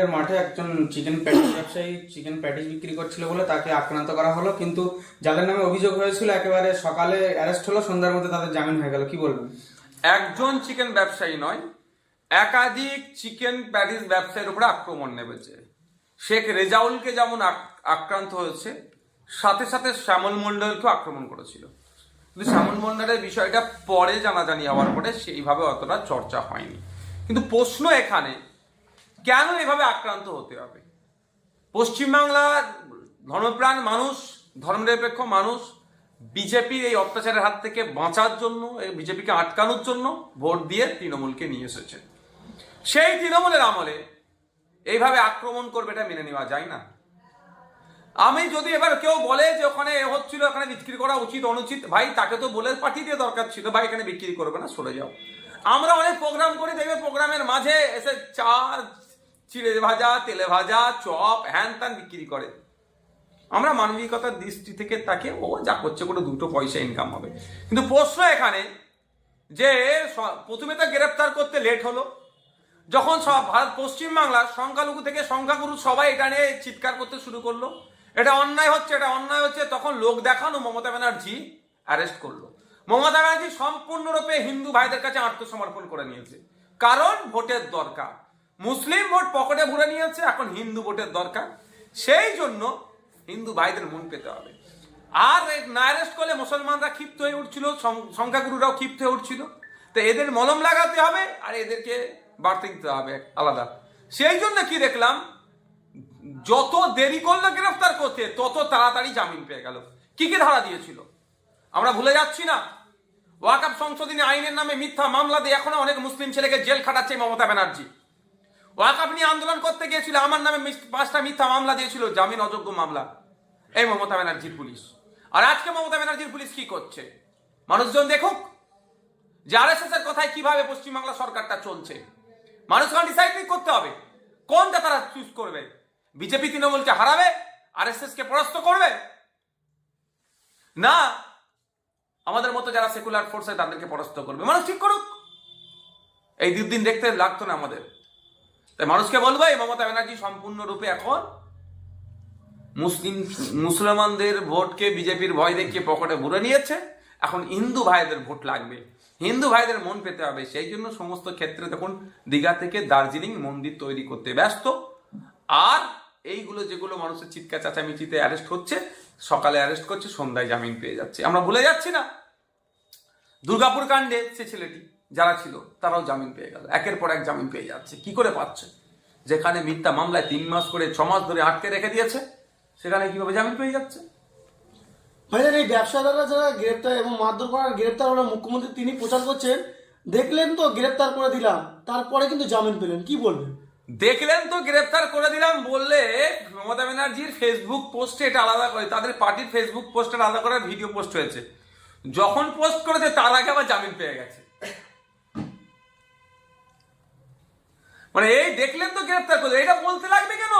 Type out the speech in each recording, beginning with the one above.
এর মাঠে একজন চিকেন প্যাটিস ব্যবসায়ী চিকেন প্যাটিস বিক্রি করছিল বলে তাকে আক্রান্ত করা হলো, কিন্তু যাদের নামে অভিযোগ হয়েছিল একেবারে সকালে অ্যারেস্ট হলো, সন্ধ্যার মধ্যে তাদের জামিন হয়ে গেল। কি বলবেন? একজন চিকেন ব্যবসায়ী নয়, একাধিক চিকেন প্যাটিস ব্যবসায়ীর উপরে আক্রমণ নেমেছে। শেখ রেজাউলকে যেমন আক্রান্ত হয়েছে, সাথে সাথে শ্যামল মন্ডলকেও আক্রমণ করেছিল। কিন্তু শ্যামল মন্ডলের বিষয়টা পরে জানাজানি হওয়ার পরে সেইভাবে অতটা চর্চা হয়নি। কিন্তু প্রশ্ন এখানে, কেন এভাবে আক্রান্ত হতে হবে? পশ্চিমবাংলার ধর্মপ্রাণ মানুষ, ধর্মনিরপেক্ষ মানুষ বিজেপির এই অত্যাচারের হাত থেকে বাঁচার জন্য, বিজেপিকে আটকানোর জন্য ভোট দিয়ে তৃণমূলকে নিয়ে এসেছে। সেই তৃণমূলের আমলে এইভাবে আক্রমণ করবে, এটা মেনে নেওয়া যায় না। আমি যদি এবার কেউ বলে যে ওখানে হচ্ছিল, এখানে বিক্রি করা উচিত অনুচিত, ভাই তাকে তো বলে পাঠিয়ে দিয়ে দরকার ছিল, ভাই এখানে বিক্রি করবে না, সরে যাও। আমরা অনেক প্রোগ্রাম করি, দেখবে প্রোগ্রামের মাঝে এসে চা, চিড়ে ভাজা, তেলে ভাজা, চপ, হ্যান ত্যান বিক্রি করে। আমরা মানবিকতার দৃষ্টি থেকে তাকে ও যা করছে করে দুটো পয়সা ইনকাম হবে। কিন্তু প্রশ্ন এখানে যে প্রথমে তো গ্রেপ্তার করতে লেট হলো, যখন সব ভারত পশ্চিমবাংলার সংখ্যালঘু থেকে সংখ্যাগুরু সবাই এটা নিয়ে চিৎকার করতে শুরু করলো, এটা অন্যায় হচ্ছে, এটা অন্যায় হচ্ছে, তখন লোক দেখানো মমতা ব্যানার্জি অ্যারেস্ট করলো। মমতা ব্যানার্জি সম্পূর্ণরূপে হিন্দু ভাইদের কাছে আত্মসমর্পণ করে নিয়েছে, কারণ ভোটের দরকার। মুসলিম ভোট পকেটে ভরে নিয়েছে, এখন হিন্দু ভোটের দরকার, সেই জন্য হিন্দু ভাইদের মন পেতে হবে। আর না অ্যারেস্ট করলে মুসলমানরা ক্ষিপ্ত হয়ে উঠছিল, সংখ্যাগুরুরাও ক্ষিপ্ত হয়ে উঠছিল, তো এদের মলম লাগাতে হবে আর এদেরকে বাড়তে দিতে হবে আলাদা। সেই জন্য কি দেখলাম, যত দেরি করলো গ্রেফতার করতে, তত তাড়াতাড়ি জামিন পেয়ে গেল। কি কি ধারা দিয়েছিল আমরা ভুলে যাচ্ছি না। ওয়াকফ সংশোধনী আইনের নামে মিথ্যা মামলা দিয়ে এখনো অনেক মুসলিম ছেলেকে জেল খাটাচ্ছে মমতা ব্যানার্জি। ওয়াকফ নিয়ে আন্দোলন করতে গিয়েছিল, আমার নামে 5টা মিথ্যা মামলা দিয়েছিল, জামিন অযোগ্য মামলা, এই মমতা ব্যানার্জির পুলিশ। আর আজকে মমতা ব্যানার্জির পুলিশ কি করছে? মানুষজন দেখুক যে আরএসএস এর কথায় কিভাবে পশ্চিমবাংলা সরকারটা চলছে। মানুষকে ডিসাইড করতে হবে কোনটা তারা চুজ করবে। বিজেপি তৃণমূলকে হারাবে, আরএসএস কে পরাস্ত করবে, না আমাদের মতো যারা সেকুলার ফোর্সে তাদেরকে পরাস্ত করবে। মানুষ ঠিক করুক, এই দুদিন দেখতে লাগতো না আমাদের। তাই মানুষকে বলবো, এই মমতা ব্যানার্জি সম্পূর্ণরূপে এখন মুসলমানদের ভোটকে বিজেপির ভয় দেখিয়ে পকেটে ভরে নিয়েছে। এখন হিন্দু ভাইদের ভোট লাগবে, হিন্দু ভাইদের মন পেতে হবে। সেই জন্য সমস্ত ক্ষেত্রে দেখুন দীঘা থেকে দার্জিলিং মন্দির তৈরি করতে ব্যস্ত। আর এইগুলো যেগুলো মানুষের চিৎকার চাচামিচিতে অ্যারেস্ট হচ্ছে, সকালে অ্যারেস্ট করছে, সন্ধ্যায় জামিন পেয়ে যাচ্ছে। আমরা ভুলে যাচ্ছি না দুর্গাপুর কাণ্ডে সে ছেলেটি যারা ছিল তারাও জামিন পেয়ে গেল, একের পর এক জামিন পেয়ে যাচ্ছে। কি করে পাচ্ছে? যেখানে মিথ্যা মামলায় 3 মাস করে 6 মাস ধরে আটকে রেখে দিয়েছে, সেখানে কিভাবে জামিন পেয়ে যাচ্ছে? ভাইজান, এই ব্যবসাদাররা যারা গ্রেপ্তার এবং মারধর করার গ্রেপ্তার হলো, মুখ্যমন্ত্রী তিনি প্রচার করছেন, দেখলেন তো গ্রেপ্তার করে দিলাম, তারপরে কিন্তু জামিন পেলেন, কি বলবেন? দেখলেন তো গ্রেপ্তার করে দিলাম বললে মমতা ব্যানার্জির ফেসবুক পোস্টে এটা আলাদা করে, তাদের পার্টির ফেসবুক পোস্টে আলাদা করে ভিডিও পোস্ট হয়েছে। যখন পোস্ট করেছে তার আগে আবার জামিন পেয়ে গেছে। মানে এই দেখলেন তো গ্রেপ্তার করে, এটা বলতে লাগবে কেন?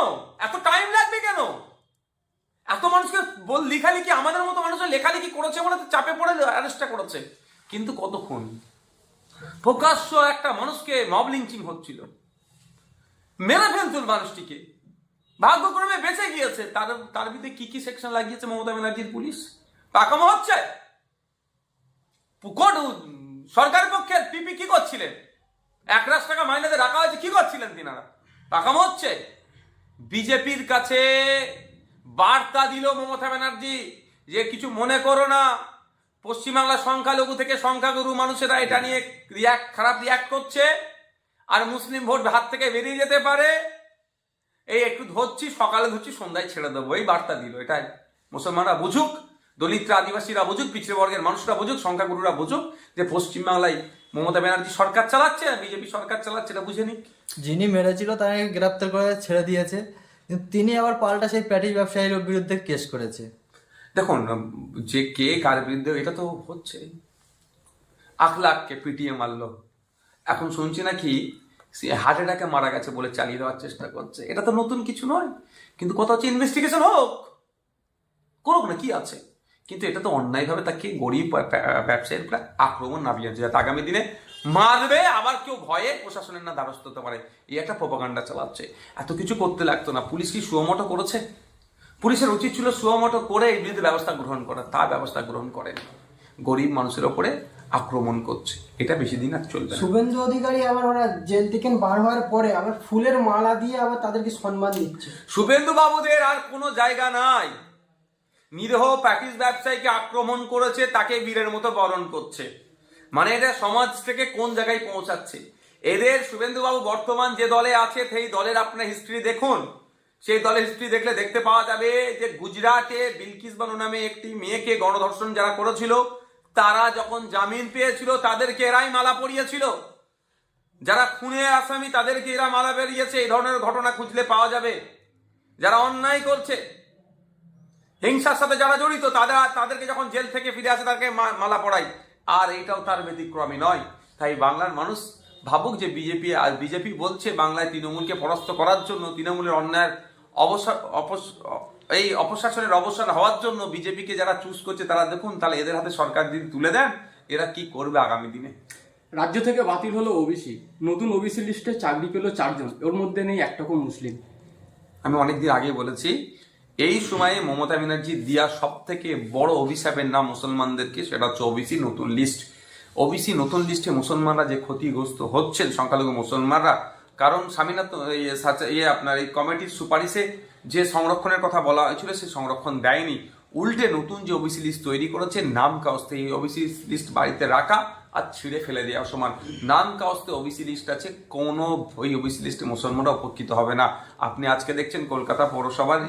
এত টাইম লাগবে কেন? এত মানুষকে লেখালেখি, আমাদের মতো মানুষের লেখালেখি করেছে বলে চাপে পড়ে অ্যারেস্টটা করেছে। কিন্তু কতক্ষণ প্রকাশ্য একটা মানুষকে মব লিঞ্চিং হচ্ছিল, মেরে ফেলতুল মানুষটিকে, ভাগ্যক্রমে বেঁচে গিয়েছে। তার ভিতরে কি কি সেকশন লাগিয়েছে মমতা ব্যানার্জির পুলিশ? পাকামো হচ্ছে। সরকারের পক্ষে পিপি কি করছিলেন? 1 লাখ টাকা মাইনেতে রাখা হয়েছে, কি করছিলেন তিনারা? পাকামো হচ্ছে। বিজেপির কাছে বার্তা দিল মমতা ব্যানার্জি যে কিছু মনে করো না, পশ্চিমবাংলার সংখ্যালঘু থেকে সংখ্যাগুরু মানুষেরা এটা নিয়ে খারাপ রিয়াক্ট করছে, আর মুসলিম ভোট হাত থেকে বেরিয়ে যেতে পারে, এই একটু ধরছি, সকালে ধরছি, সন্ধ্যায় ছেড়ে দেবো, এই বার্তা দিল। এটাই মুসলমানরা বুঝুক, দলিতরা, আদিবাসীরা বুঝুক, পিছিয়ে বর্গের মানুষরা বুঝুক, সংখ্যাগুরুরা বুঝুক যে পশ্চিমবাংলায় মমতা ব্যানার্জি সরকার চালাচ্ছে, বিজেপি সরকার চালাচ্ছে, এটা বুঝে নিক। যিনি মেরেছিল তাকে গ্রেপ্তার করে ছেড়ে দিয়েছে, কিন্তু তিনি আবার পাল্টা সেই প্যাটিস ব্যবসায়ীর বিরুদ্ধে কেস করেছে। দেখুন, যে কে কার বিরুদ্ধে এটা তো হচ্ছে। আখলাখকে পিটিয়ে মারলো, এখন শুনছি নাকি হার্ট অ্যাটাকে মারা গেছে বলে চালিয়ে দেওয়ার চেষ্টা করছে। এটা তো নতুন কিছু নয়, কিন্তু কথা হচ্ছে ইনভেস্টিগেশন হোক, করুক না, কি আছে। কিন্তু এটা তো অন্যায়ভাবে তাকে গরিব ব্যবসায়ীর প্রায় আক্রমণ নামিয়েছে, যাতে আগামী দিনে মারবে, আবার কেউ ভয়ে প্রশাসনের না দ্বারস্থ হতে পারে, এই একটা প্রপাগান্ডা চালাচ্ছে। এত কিছু করতে লাগতো না। পুলিশ কি সুমোটো করেছে? পুলিশের উচিত ছিল সুমোটো করে এই বিরুদ্ধে ব্যবস্থা গ্রহণ করা, তার ব্যবস্থা গ্রহণ করেনি। গরিব মানুষের ওপরে আক্রমণ করছে, এটা বেশি দিন আর চলবে না। শুভেন্দু অধিকারী আবার ওরা জেল থেকে বার হওয়ার পরে আবার ফুলের মালা দিয়ে আবার তাদেরকে সম্মান দিচ্ছে। শুভেন্দু বাবুদের আর কোনো জায়গা নাই। নিরীহ প্যাটিস ব্যবসায়ীকে আক্রমণ করেছে, তাকে বীরের মতো বরণ করছে। মানে এটা সমাজ থেকে কোন জায়গায় পৌঁছাচ্ছে এদের। শুভেন্দু বাবু বর্তমান যে দলে আছে সেই দলের আপনার হিস্ট্রি দেখুন। সেই দলের হিস্ট্রি দেখলে দেখতে পাওয়া যাবে যে গুজরাটে বিলকিস বানু নামে একটি মেয়েকে গণধর্ষণ যারা করেছিল, তারা যখন জামিন পেয়েছিল তাদেরকে এরাই মালা পরিয়েছিল। যারা খুনের আসামি তাদেরকে এরা মালা বেরিয়েছে। এই ধরনের ঘটনা খুঁজলে পাওয়া যাবে। যারা অন্যায় করছে, হিংসার সাথে যারা জড়িত, তাদেরকে যখন জেল থেকে ফিরে আসে তাদেরকে মালা পড়াই। আর এইটাও তার ব্যতিক্রমী নয়। তাই বাংলার মানুষ ভাবুক যে বিজেপি বলছে বাংলায় তৃণমূলকে পরাস্ত করার জন্য, তৃণমূলের অন্যায়ের এই অপশাসনের অবসান হওয়ার জন্য বিজেপিকে যারা চুজ করছে তারা দেখুন, তাহলে এদের হাতে সরকার যদি তুলে দেন এরা কি করবে আগামী দিনে। রাজ্য থেকে বাতিল হলো ওবিসি, নতুন ওবিসি লিস্টে চাকরি পেল 4 জন, ওর মধ্যে নেই একটাও মুসলিম। আমি অনেকদিন আগে বলেছি, এই সময়ে মমতা ব্যানার্জি দিয়া সব থেকে বড় অভিশাপের নাম মুসলমানদেরকে, সেটা হচ্ছে ওবিসি নতুন লিস্ট। ওবিসি নতুন লিস্টে মুসলমানরা যে ক্ষতিগ্রস্ত হচ্ছেন, সংখ্যালঘু মুসলমানরা, কারণ স্বামীনাথন আপনার এই কমিটির সুপারিশে যে সংরক্ষণের কথা বলা হয়েছিল সে সংরক্ষণ দেয়নি। উল্টে নতুন যে ওবিসি লিস্ট তৈরি করেছে, নাম কাউস্তে এই ওবিসি লিস্ট বাড়িতে রাখা আর ছিঁড়ে ফেলে দেওয়া সমান। নাম কাউস্তে ওবিসি লিস্ট আছে, কোনো ওই ওবিসি লিস্টে মুসলমানরা উপকৃত হবে না। আপনি আজকে দেখছেন কলকাতা পৌরসভার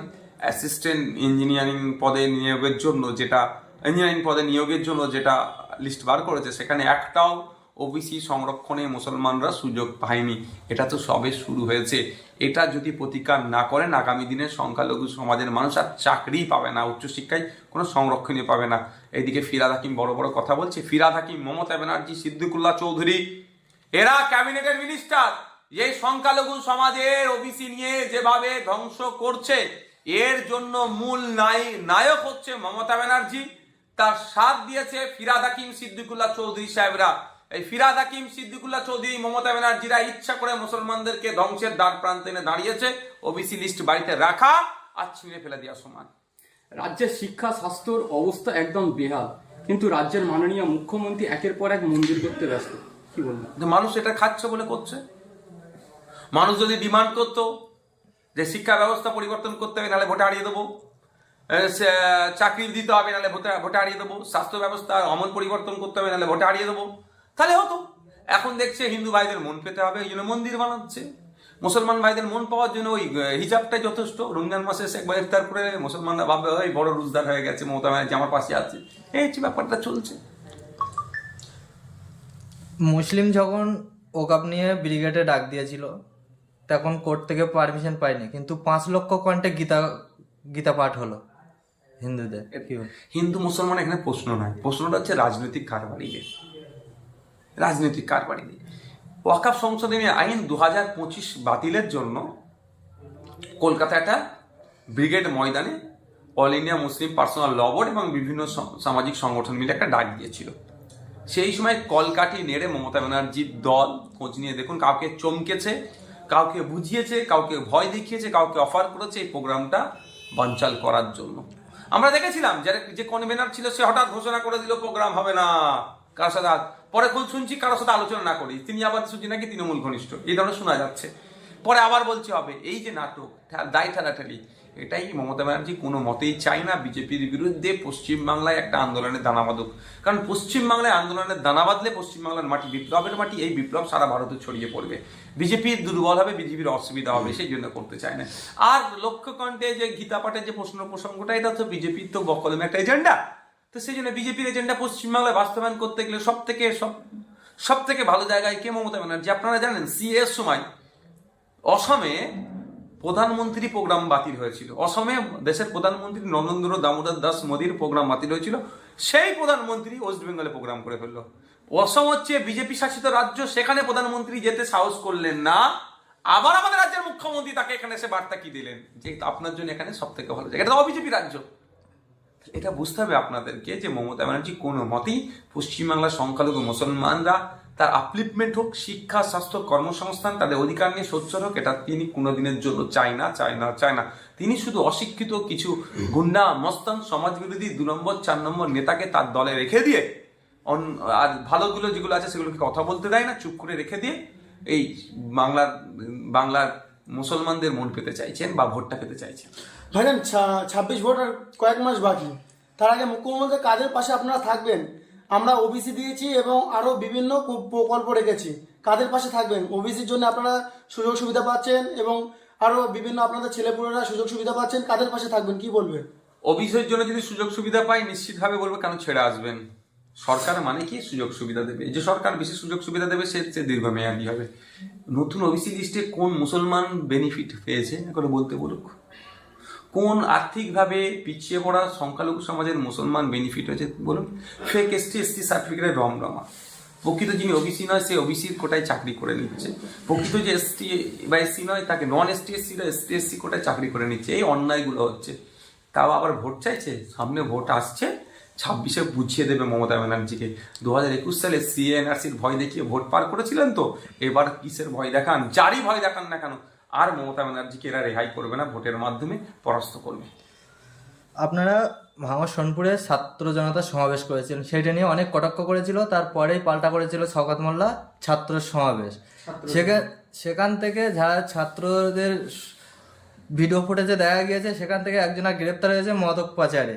অ্যাসিস্ট্যান্ট ইঞ্জিনিয়ারিং পদে নিয়োগের জন্য যেটা লিস্ট বার করেছে, সেখানে একটাও ওবিসি সংরক্ষণে মুসলমানরা সুযোগ পায়নি। এটা তো সবে শুরু হয়েছে। এটা যদি প্রতিকার না করেন আগামী দিনে সংখ্যালঘু সমাজের মানুষ আর চাকরিই পাবে না, উচ্চশিক্ষায় কোনো সংরক্ষণই পাবে না। এইদিকে ফিরহাদ হাকিম বড় বড় কথা বলছে। ফিরহাদ হাকিম, মমতা ব্যানার্জি, সিদ্দিকুল্লাহ চৌধুরী, এরা ক্যাবিনেটের মিনিস্টার। এই সংখ্যালঘু সমাজের ওবিসি নিয়ে যেভাবে ধ্বংস করছে, এর জন্য মূল নায়ক হচ্ছে মমতা ব্যানার্জি। তার সাথ দিয়েছে ফিরহাদ হাকিম, সিদ্দিকুল্লাহ চৌধুরী সাহেবরা। এই ফিরহাদ হাকিম, সিদ্দিকুল্লাহ চৌধুরী, মমতা ব্যানার্জিরা ইচ্ছা করে মুসলমানদেরকে ধ্বংসের দ্বার প্রান্তে এনে দাঁড়িয়েছে। ওবিসি লিস্ট বাড়িতে রাখা আর ছিঁড়ে ফেলে দেওয়া সমান। রাজ্যের শিক্ষা স্বাস্থ্যর অবস্থা একদম বেহাল, কিন্তু রাজ্যের মাননীয় মুখ্যমন্ত্রী একের পর এক মন্দির করতে ব্যস্ত। কি বলবেন? মানুষ এটা খাচ্ছে বলে করছে। মানুষ যদি ডিমান্ড করতো যে শিক্ষা ব্যবস্থা পরিবর্তন করতে হবে, নাহলে ভোটে হারিয়ে দেবো, চাকরি দিতে হবে, নাহলে ভোটে হারিয়ে দেবো, স্বাস্থ্য ব্যবস্থার আমল পরিবর্তন করতে হবে, নাহলে ভোটে হারিয়ে দেবো, তাহলে হতো। এখন দেখছে হিন্দু ভাইদের মন পেতে হবে, এই জন্য মন্দির বানাচ্ছে। মুসলমান ভাইদের মন পাওয়ার জন্য ওই হিজাবটাই যথেষ্ট। রমজান মাসে এসে একবার ইফতার করে মুসলমানরা ভাববে ওই বড় রোজদার হয়ে গেছে, মমতা ব্যানার্জি আমার পাশে আছে। এই হচ্ছে ব্যাপারটা চলছে। মুসলিম যখন ওকাব নিয়ে ব্রিগেডে ডাক দিয়েছিল তখন কোর্ট থেকে পারমিশন পাইনি, কিন্তু 5 লক্ষ কণ্ঠে গীতা পাঠ হলো হিন্দুদের। হিন্দু মুসলমান এখানে প্রশ্ন নয়, প্রশ্নটা হচ্ছে রাজনৈতিক কারবারি। ওয়াকাফ সংশোধনী আইন 2025 বাতিলের জন্য কলকাতা একটা ব্রিগেড ময়দানে অল ইন্ডিয়া মুসলিম পার্সোনাল ল বোর্ড এবং বিভিন্ন সামাজিক সংগঠন মিলে একটা ডাক দিয়েছিল। সেই সময় কলকাঠি নেড়ে মমতা ব্যানার্জির দল খোঁজ নিয়ে দেখুন, কাউকে চমকেছে, কাউকে বুঝিয়েছে, কাউকে ভয় দেখিয়েছে, কাউকে অফার করেছে এই প্রোগ্রামটা বানচাল করার জন্য। আমরা দেখেছিলাম যে কনভেনার ছিল সে হঠাৎ ঘোষণা করে দিল প্রোগ্রাম হবে না, কারোর সাথে পরে শুনছি কারোর সাথে আলোচনা না করি, তিনি আবার শুনছি নাকি তৃণমূল ঘনিষ্ঠ, এই ধরনের শোনা যাচ্ছে। পরে আবার বলছে হবে। এই যে নাটক, দায় ঠেলাঠেলি, এটাই মমতা ব্যানার্জি কোনো মতেই চায় না বিজেপির বিরুদ্ধে পশ্চিমবাংলায় একটা আন্দোলনের দানা বাঁধুক। কারণ পশ্চিমবাংলায় আন্দোলনের দানা বাঁধলে পশ্চিমবাংলার মাটি বিপ্লবের মাটি, এই বিপ্লব সারা ভারতে ছড়িয়ে পড়বে। বিজেপির দুর্বল হবে, বিজেপির অসুবিধা হবে, সেই জন্য করতে চায় না। আর লক্ষ্যকণ্ঠে যে গীতা পাঠের যে প্রসঙ্গটা, এটা তো বিজেপির তো বকলমে একটা এজেন্ডা। তো সেই জন্য বিজেপির এজেন্ডা পশ্চিমবাংলায় বাস্তবায়ন করতে গেলে সব থেকে ভালো জায়গায় কে? মমতা ব্যানার্জি। আপনারা জানেন সিএর সময় অসমে প্রধানমন্ত্রী প্রোগ্রাম বাতিল হয়েছিল। অসমে দেশের প্রধানমন্ত্রী নরেন্দ্র দামোদর দাস মোদীর প্রোগ্রাম বাতিল হয়েছিল, সেই প্রধানমন্ত্রী ওয়েস্ট বেঙ্গলে প্রোগ্রাম করে ফেললো। অসম হচ্ছে বিজেপি শাসিত রাজ্য, সেখানে প্রধানমন্ত্রী যেতে সাহস করলেন না। আবার আমাদের রাজ্যের মুখ্যমন্ত্রী তাকে এখানে এসে বার্তা কি দিলেন যে আপনার জন্য এখানে সব থেকে ভালো জায়গা, এটা তো বিজেপি রাজ্য। এটা বুঝতে হবে আপনাদেরকে যে মমতা ব্যানার্জি কোনো মতেই পশ্চিমবাংলার সংখ্যালঘু মুসলমানরা তার আপলিফমেন্ট হোক, শিক্ষা, স্বাস্থ্য, কর্মসংস্থান, তাদের অধিকার নিয়ে সোচ্চার হোক, এটা তিনি কোনোদিনের জন্য চায় না। তিনি শুধু অশিক্ষিত কিছু গুন্ডা, মস্তান, সমাজবিরোধী 2 নম্বর 4 নম্বর নেতাকে তার দলে রেখে দিয়ে আর ভালোগুলো যেগুলো আছে সেগুলোকে কথা বলতে দেয় না, চুপ করে রেখে দিয়ে এই বাংলার মুসলমানদের মন পেতে চাইছেন বা ভোটটা পেতে চাইছেন। ভাইজান 26 ভোট আর কয়েক মাস বাকি, তার আগে মুখ্যমন্ত্রীর কাজের পাশে আপনারা থাকবেন। আমরা ওবিসি দিয়েছি এবং আরো বিভিন্ন প্রকল্প রেখেছি, কাদের পাশে থাকবেন? ওবিসির জন্য আপনারা সুযোগ সুবিধা পাচ্ছেন এবং আরো বিভিন্ন আপনাদের ছেলেপুলেরা সুযোগ সুবিধা পাচ্ছেন, কাদের পাশে থাকবেন কি বলবেন? অফিসের জন্য যদি সুযোগ সুবিধা পাই নিশ্চিতভাবে বলবো কেন ছেড়ে আসবেন। সরকার মানে কি সুযোগ সুবিধা দেবে, যে সরকার বেশি সুযোগ সুবিধা দেবে সে দীর্ঘমেয়াদী হবে। নতুন ওবিসি লিস্টে কোন মুসলমান বেনিফিট পেয়েছে করে বলতে বলুক, কোন আর্থিকভাবে পিছিয়ে পড়া সংখ্যালঘু সমাজের মুসলমান বেনিফিট হয়েছে বলুন? ফেক এসটি সার্টিফিকেটের রমরমা। প্রকৃত যিনি ওবিসি নয় সে ওবিসির কোটায় চাকরি করে নিচ্ছে, প্রকৃত যে এসটি বা এসসি নয় তাকে নন এসটি কোটায় চাকরি করে নিচ্ছে। এই অন্যায়গুলো হচ্ছে, তাও আবার ভোট চাইছে। সামনে ভোট আসছে, 26-এ বুঝিয়ে দেবে মমতা ব্যানার্জিকে। 2021 সালে সিএনআরসির ভয় দেখিয়ে ভোট পার করেছিলেন, তো এবার কিসের ভয় দেখান? যারই ভয় দেখান না কেন, আর মমতা ব্যানার্জিকে এরা রেহাই করবে না, ভোটের মাধ্যমে পরাস্ত করবে। আপনারা ভাঙড় সোনপুরে ছাত্র জনতা সমাবেশ করেছিলেন, সেটা নিয়ে অনেক কটাক্ষ করেছিল, তারপরেই পাল্টা করেছিল শওকত মোল্লা ছাত্র সমাবেশ। সেখান থেকে যারা ছাত্রদের ভিডিও ফুটেজে দেখা গিয়েছে, সেখান থেকে একজনা গ্রেপ্তার হয়েছে মাদক পাচারে।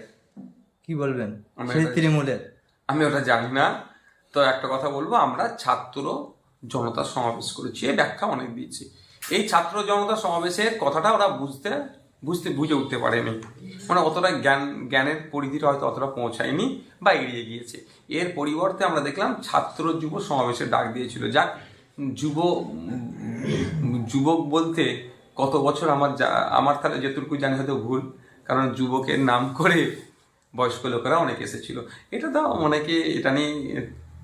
কি বলবেন সেই তৃণমূলের? আমি ওটা জানি না, তো একটা কথা বলবো, আমরা ছাত্র জনতা সমাবেশ করেছি, এই ব্যাখ্যা অনেক দিয়েছি। এই ছাত্র জনতা সমাবেশের কথাটা ওরা বুঝে উঠতে পারেনি, মানে অতটা জ্ঞানের পরিধিটা হয়তো অতটা পৌঁছায়নি বা এড়িয়ে গিয়েছে। এর পরিবর্তে আমরা দেখলাম ছাত্র যুব সমাবেশের ডাক দিয়েছিল। যাক, যুবক বলতে কত বছর আমার তাহলে যেটুকু জানি হয়তো ভুল, কারণ যুবকের নাম করে বয়স্ক লোকেরা অনেকে এসেছিল। এটা তো অনেকে এটা নিয়ে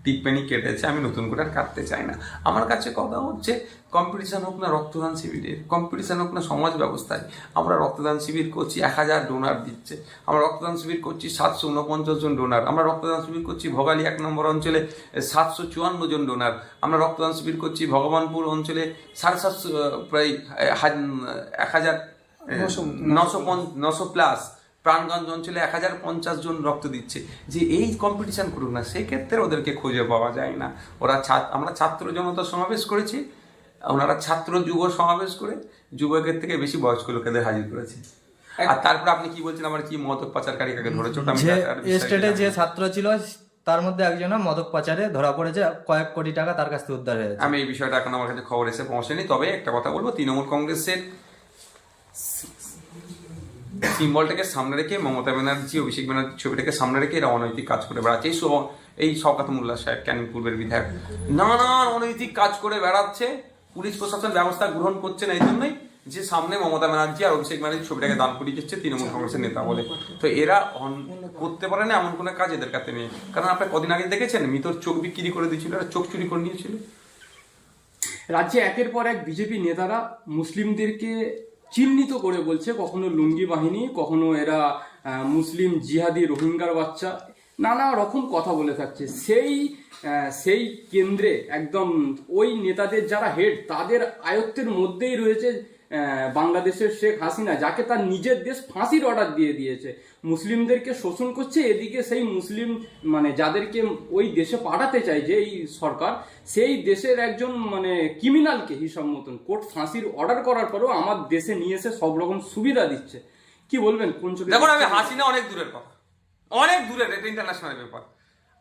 টিপ্পনি কেটেছে, আমি নতুন করে আর কাটতে চাই না। আমার কাছে কথা হচ্ছে, কম্পিটিশন হোক না রক্তদান শিবিরের, কম্পিটিশন হোক না সমাজ ব্যবস্থায়। আমরা রক্তদান শিবির করছি, 1000 ডোনার দিচ্ছে। আমরা রক্তদান শিবির করছি 749 জন ডোনার। আমরা রক্তদান শিবির করছি ভোগালী 1 নম্বর অঞ্চলে 754 জন ডোনার। আমরা রক্তদান শিবির করছি ভগবানপুর অঞ্চলে 750 প্রায় 1900 প্লাস। প্রাণগঞ্জ অঞ্চলে 1050 জন রক্ত দিচ্ছে। যে এই কম্পিটিশন করুক না, সেক্ষেত্রে ওদেরকে খুঁজে পাওয়া যায় না। আমরা ছাত্র জনতা সমাবেশ করেছি, ওনারা ছাত্র যুব সমাবেশ করে যুবকের থেকে বেশি বয়স্ক লোকেদের হাজির করেছে। আর তারপর আপনি কি বলছেন, আমার কি মাদক পাচারকারী কাকে ধরেছে? স্টেটে যে ছাত্র ছিল তার মধ্যে একজন মাদক পাচারে ধরা পড়েছে, কয়েক কোটি টাকা তার কাছ থেকে উদ্ধার হয়েছে। আমি এই বিষয়টা এখন আমার কাছে খবর এসে পৌঁছেনি, তবে একটা কথা বলবো, তৃণমূল কংগ্রেসের সিম্বলটাকে সামনে রেখে, মমতা ব্যানার্জি অভিষেক ব্যানার্জি ছবিটাকে সামনে রেখে এরা অনৈতিক কাজ করে বেড়াচ্ছে। এই শওকত মোল্লা সাহেব, ক্যানিং পূর্বের বিধায়ক, নানান অনৈতিক কাজ করে বেড়াচ্ছে। পুলিশ প্রশাসন ব্যবস্থা গ্রহণ করছে না এই জন্যই যে সামনে মমতা ব্যানার্জি আর অভিষেক ব্যানার্জি ছবিটাকে দান করিয়ে দিচ্ছে তৃণমূল কংগ্রেসের নেতা বলে। তো এরা করতে পারে না এমন কোনো কাজ এদের কাছে নেই। কারণ আপনার কদিন আগে দেখেছেন মিতর চোখ বিক্রি করে দিয়েছিল, এরা চোখ চুরি করে নিয়েছিল। রাজ্যে একের পর এক বিজেপি নেতারা মুসলিমদেরকে চিহ্নিত করে বলছে, কখনো লুঙ্গি বাহিনী, কখনো এরা মুসলিম জিহাদি রোহিঙ্গার বাচ্চা, নানা রকম কথা বলে থাকছে। সেই কেন্দ্রে একদম ওই নেতাদের যারা হেড, তাদের আয়ত্তের মধ্যেই রয়েছে বাংলাদেশের শেখ হাসিনা, যাকে তার নিজের দেশ ফাঁসির অর্ডার দিয়ে দিয়েছে। মুসলিমদেরকে শোষণ করছে, এদিকে সেই মুসলিম মানে যাদেরকে ওই দেশে পাঠাতে চাইছে এই সরকার, সেই দেশের একজন মানে ক্রিমিনালকে হিসাব মতন কোর্ট ফাঁসির অর্ডার করার পরেও আমার দেশে নিয়ে এসে সব রকম সুবিধা দিচ্ছে। কি বলবেন কোন চোখে? দেখুন, আমি হাসিনা অনেক দূরের কথা, অনেক দূরের, এটা ইন্টারন্যাশনাল ব্যাপার।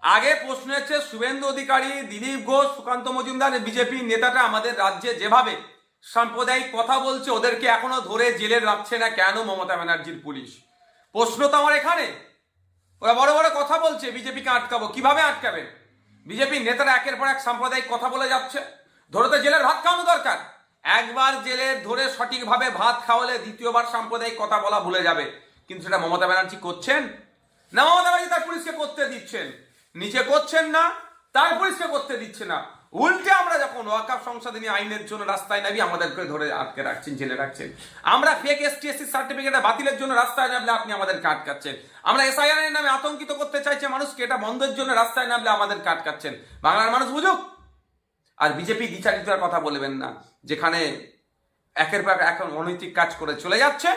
আগে প্রশ্ন হচ্ছে শুভেন্দু অধিকারী, দিলীপ ঘোষ, সুকান্ত মজুমদার, বিজেপি নেতাটা আমাদের রাজ্যে যেভাবে সাম্প্রদায়িক কথা বলছে, ওদেরকে এখনো ধরে জেলে রাখছে না কেন মমতা ব্যানার্জির পুলিশ? প্রশ্ন তো আমার এখানে। ওরা বড় বড় কথা বলছে, বিজেপিকে আটকাবো, কিভাবে আটকাবেন? বিজেপির নেতারা একের পর এক সাম্প্রদায়িক কথা বলে যাচ্ছে, ধরে তো জেলের ভাত খাওয়ানো দরকার। একবার জেলে ধরে সঠিকভাবে ভাত খাওয়ালে দ্বিতীয়বার সাম্প্রদায়িক কথা বলা ভুলে যাবে। কিন্তু সেটা মমতা ব্যানার্জি করছেন না, মমতা ব্যানার্জি তার পুলিশকে করতে দিচ্ছেন, নিজে করছেন না, তার পুলিশকে করতে দিচ্ছে না। উল্টে আমরা যখন ওয়াকফ সংশোধনী আইনের জন্য রাস্তায় নামি, আমাদেরকে ধরে আটকে রাখছেন, জেলে রাখছেন। আমরা ফেক এসটি সার্টিফিকেট বাতিলের জন্য রাস্তায় নামলে আপনি আমাদেরকে আটকাচ্ছেন। আমরা এসআইআর এর নামে আতঙ্কিত করতে চাইছে মানুষকে, এটা বন্ধের জন্য রাস্তায় নামলে আমাদেরকে আটকাচ্ছেন। বাংলার মানুষ বুঝুক, আর বিজেপি দ্বিচারিতার কথা বলবেন না, যেখানে একের পর এক অনৈতিক কাজ করে চলে যাচ্ছে,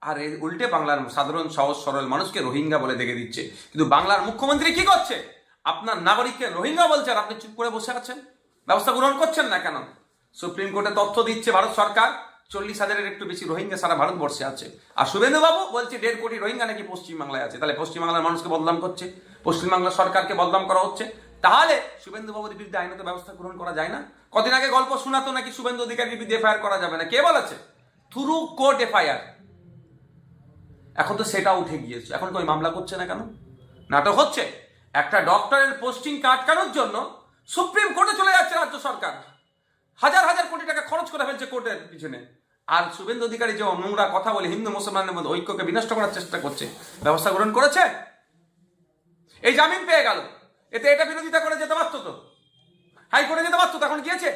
আর এর উল্টে বাংলার সাধারণ সহজ সরল মানুষকে রোহিঙ্গা বলে দেখে দিচ্ছে। কিন্তু বাংলার মুখ্যমন্ত্রী কি করছে? আপনার নাগরিককে রোহিঙ্গা বলছে আর আপনি চুপ করে বসে আছেন, ব্যবস্থা গ্রহণ করছেন না কেন? সুপ্রিম কোর্টে তথ্য দিচ্ছে ভারত সরকার 40,000-এর একটু বেশি রোহিঙ্গা সারা ভারতবর্ষে আছে, আর শুভেন্দু বাবু বলছে 1.5 কোটি রোহিঙ্গা নাকি পশ্চিমবাংলায় আছে। তাহলে পশ্চিমবাংলার মানুষকে বদনাম করছে, পশ্চিমবাংলার সরকারকে বদনাম করা হচ্ছে। তাহলে শুভেন্দু বাবুর বিরুদ্ধে আইনত ব্যবস্থা গ্রহণ করা যায় না? কদিন আগে গল্প শোনাতো নাকি শুভেন্দু অধিকারীর বিরুদ্ধে এফআইআর করা যাবে না, কে বলেছে? Through court FIR. এখন তো সেটা উঠে গিয়েছে, এখন তো ওই মামলা করছে না কেন? নাটক হচ্ছে। একটা ডক্টরের পোস্টিং আটকানোর জন্য সুপ্রিম কোর্টে চলে যাচ্ছে রাজ্য সরকার, হাজার হাজার কোটি টাকা খরচ করে ফেলছে কোর্টের পিছনে। আর শুভেন্দু অধিকারী যে নোংরা কথা বলে হিন্দু মুসলমানের মধ্যে ঐক্যকে বিনষ্ট করার চেষ্টা করছে, ব্যবস্থা গ্রহণ করেছে? এই জামিন পেয়ে গেল, এতে এটা বিরোধিতা করে যেতে পারতো, তো হাইকোর্টে যেতে পারতো, তখন গিয়েছে।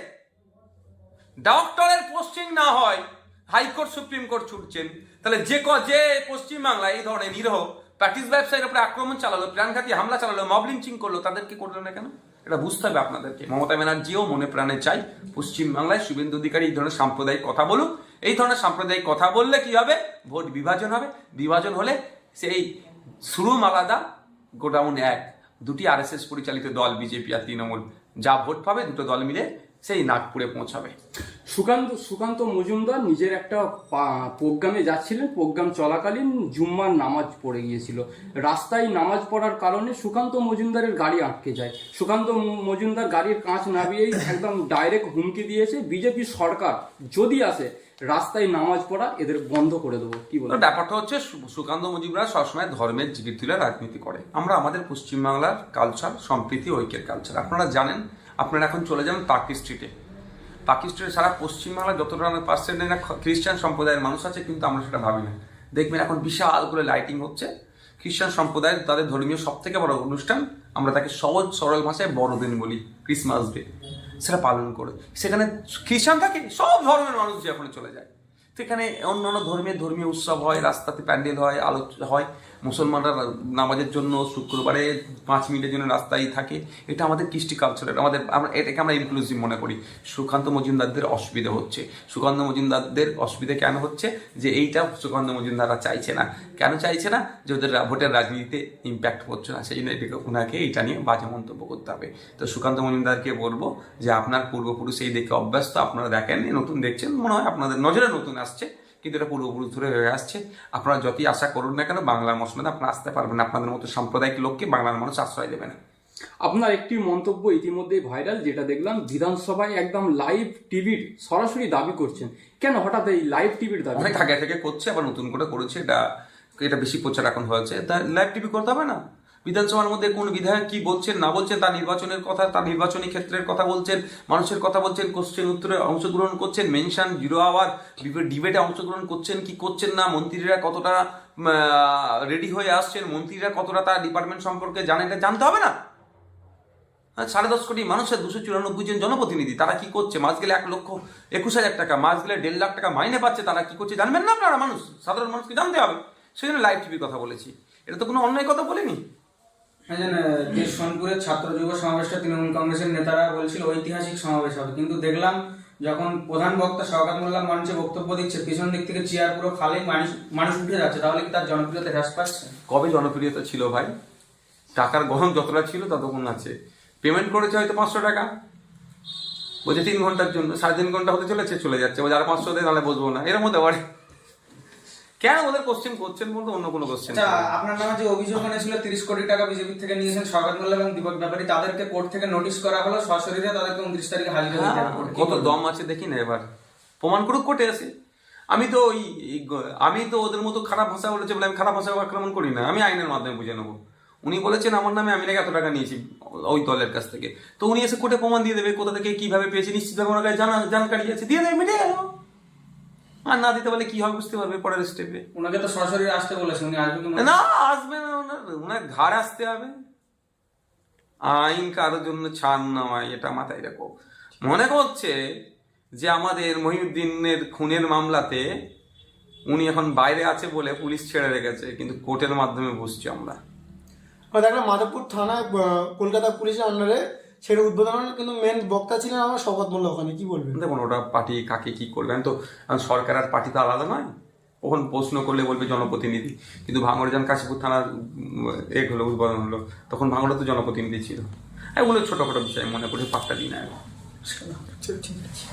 ডক্টরের পোস্টিং না হয় হাইকোর্ট সুপ্রিম কোর্ট ছুটছেন। তাহলে যে পশ্চিমবাংলায় এই ধরনের নিরহ প্যাটিস ব্যবসায়ীর উপরে আক্রমণ চালালো, প্রাণঘাতী হামলা চালালো, মব লিঞ্চিং করলো, তাদেরকে করলো না কেন? এটা বুঝতে হবে আপনাদেরকে। মমতা ব্যানার্জিও মনে প্রাণে চাই পশ্চিমবাংলায় শুভেন্দু অধিকারী এই ধরনের সাম্প্রদায়িক কথা বলুক। এই ধরনের সাম্প্রদায়িক কথা বললে কি হবে? ভোট বিভাজন হবে। বিভাজন হলে সেই শুরু আলাদা, গোডাউন এক, দুটি আরএসএস পরিচালিত দল বিজেপি আর তৃণমূল যা ভোট পাবে, দুটো দল মিলে সেই নাগপুরে পৌঁছাবে। সুকান্ত মজুমদার নিজের একটা প্রোগ্রামে যাচ্ছিলেন, প্রোগ্রাম চলাকালীন জুম্মার নামাজ পড়ে গিয়েছিল। রাস্তায় নামাজ পড়ার কারণে সুকান্ত মজুমদারের গাড়ি আটকে যায়। সুকান্ত মজুমদার গাড়ির কাঁচ নামিয়েই একদম ডাইরেক্ট হুমকি দিয়েছে, বিজেপি সরকার যদি আসে রাস্তায় নামাজ পড়া এদের বন্ধ করে দেবো। কি বলে? ব্যাপারটা হচ্ছে সুকান্ত মজুমদার সবসময় ধর্মের জিগির তুলে রাজনীতি করে। আমরা আমাদের পশ্চিমবাংলার কালচার, সম্প্রীতি, ঐক্যের কালচার আপনারা জানেন। আপনারা এখন চলে যান পার্কি স্ট্রিটে। পার্কি স্ট্রিটে সারা পশ্চিমবাংলায় যতটা পার্সেন্টেজ না খ্রিস্টান সম্প্রদায়ের মানুষ আছে, কিন্তু আমরা সেটা ভাবি না। দেখবেন এখন বিশাল করে লাইটিং হচ্ছে। খ্রিস্টান সম্প্রদায়ের তাদের ধর্মীয় সব থেকে বড় অনুষ্ঠান, আমরা তাকে সহজ সরল ভাষায় বড়দিন বলি, ক্রিসমাস ডে, সেটা পালন করে। সেখানে খ্রিস্টান থাকে, সব ধর্মের মানুষ যে এখন চলে যায়। সেখানে অন্যান্য ধর্মীয় উৎসব হয়, রাস্তাতে প্যান্ডেল হয়, আলোচনা হয়। মুসলমানরা নামাজের জন্য শুক্রবারে 5 মিনিটের জন্য রাস্তায় থাকে। এটা আমাদের কৃষ্টি কালচারের, এটাকে আমরা ইনক্লুসিভ মনে করি। সুকান্ত মজুমদারদের অসুবিধা হচ্ছে। সুকান্ত মজুমদারদের অসুবিধা কেন হচ্ছে? যে এইটা সুকান্ত মজুমদাররা চাইছে না। কেন চাইছে না? যে ওদের ভোটের রাজনীতিতে ইম্প্যাক্ট করছে না, সেই জন্য ওনাকে এটা নিয়ে বাজে মন্তব্য করতে হবে। তো সুকান্ত মজুমদারকে বলবো যে আপনার পূর্বপুরুষ এই দেখে অভ্যস্ত, আপনারা দেখেন, নতুন দেখছেন, মনে হয় আপনাদের নজরে নতুন আসছে, কিন্তু এটা পূর্বপুরুষ ধরে হয়ে আসছে। আপনারা যতই আশা করুন না কেন, বাংলার মসনদে আপনারা আসতে পারবেন না। আপনাদের মতো সাম্প্রদায়িক লোককে বাংলার মানুষ আশ্রয় দেবে না। আপনার একটি মন্তব্য ইতিমধ্যেই ভাইরাল, যেটা দেখলাম বিধানসভায় একদম লাইভ টিভির সরাসরি দাবি করছেন। কেন হঠাৎ এই লাইভ টিভির দাবি? অনেক আগে থেকে করছে, আবার নতুন করে করেছে। এটা বেশি প্রচার এখন হয়েছে। তা লাইভ টিভি করতে হবে না? বিধানসভার মধ্যে কোন বিধায়ক কি বলছেন না বলছেন, তার নির্বাচনের কথা, তার নির্বাচনী ক্ষেত্রের কথা বলছেন, মানুষের কথা বলছেন, কোশ্চেন উত্তরে অংশগ্রহণ করছেন, মেনশন, জিরো আওয়ার, ডিবেটে অংশগ্রহণ করছেন কি করছেন না, মন্ত্রীরা কতটা রেডি হয়ে আসছেন, মন্ত্রীরা কতটা তার ডিপার্টমেন্ট সম্পর্কে জানেন, এটা জানতে হবে না? 10.5 কোটি মানুষের 294 জন জনপ্রতিনিধি, তারা কি করছে? মাস গেলে 1,21,000 টাকা, মাস গেলে 1.5 লাখ টাকা মাইনে পাচ্ছে, তারা কি করছে জানবেন না আপনারা? মানুষ, সাধারণ মানুষকে জানতে হবে। সেই জন্য লাইভ টিভির কথা বলেছি। এটা তো কোনো অন্যায় কথা বলিনি। যে সোনপুরের ছাত্র যুব সমাবেশটা তৃণমূল কংগ্রেসের নেতারা বলছিল ঐতিহাসিক সমাবেশ হবে, কিন্তু দেখলাম যখন প্রধান বক্তা শওকত মোল্লা মঞ্চে বক্তব্য দিচ্ছে, পিছন দিক থেকে চেয়ার পুরো খালি, মানুষ উঠে যাচ্ছে। তাহলে কি তার জনপ্রিয়তা হ্রাস পাচ্ছে? কবে জনপ্রিয়তা ছিল ভাই? টাকার গরম যতটা ছিল ততক্ষণ আছে। পেমেন্ট করেছে হয়তো 500 টাকা, বলছে 3 ঘন্টার জন্য, 3.5 ঘন্টা হতে চলে যাচ্ছে। বলছে আর 500 দেয়, তাহলে বসবো না। এর মধ্যে আবার কেন ওদের কোশ্চেন করছেন বলতে অন্য কোনো কোশ্চেন? আপনার নামে যে অভিযোগ এনেছিল 30 কোটি টাকা বিজেপি থেকে নিয়েছেন শওকত মোল্লা এবং দীপক ব্যাপারী, তাদেরকে কোর্ট থেকে নোটিশ করা হলো, সশরীরে তাদেরকে 29 তারিখে হাজির হতে হবে। কত দম আছে দেখি না, এবার প্রমাণ করুক কোর্টে আসে। আমি তো ওদের মতো খারাপ ভাষা বলেছে বলে আমি খারাপ ভাষা আক্রমণ করি না, আমি আইনের মাধ্যমে বুঝে নেবো। উনি বলেছেন আমার নামে আমি নাকি এত টাকা নিয়েছি ওই দলের কাছ থেকে, তো উনি এসে কোর্টে প্রমাণ দিয়ে দেবে কোথা থেকে কিভাবে পেয়েছে, নিশ্চিতভাবে ওনার কাছে জানকারি আছে, দিয়ে দেবে, মিটে গেল। আর না দিতে পারলে কি হবে বুঝতে পারবে পরের স্টেপে। ওনাকে তো সরাসরি আসতে বলেছে, উনি আসবেন না? আসবে না, ওনার ঘাড় আসতে হবে। আইন কারোর জন্য ছাড় নয়, এটা মাথায় রাখো। মনে করছে যে আমাদের মহিউদ্দিনের খুনের মামলাতে উনি এখন বাইরে আছে বলে পুলিশ ছেড়ে রেখেছে, কিন্তু কোর্টের মাধ্যমে বুঝছি আমরা। দেখলাম মাধবপুর থানায় কলকাতা পুলিশের আন্ডারে সেটা উদ্বোধনের কিন্তু মেন বক্তা ছিলেন আমার শওকত মোল্লা। ওখানে কি বলবেন? দেখুন ওটা পার্টি কাকে কি করবেন তো, সরকার আর পার্টি তো আলাদা নয়। ওখানে প্রশ্ন করলে বলবে জনপ্রতিনিধি, কিন্তু ভাঙড়জান কাশীপুর থানার এক হলো উদ্বোধন হলো, তখন ভাঙড়ে তো জনপ্রতিনিধি ছিল। এগুলো ছোটখাটো বিষয় মনে করে পাত্তা দিই না এখন। ঠিক আছে।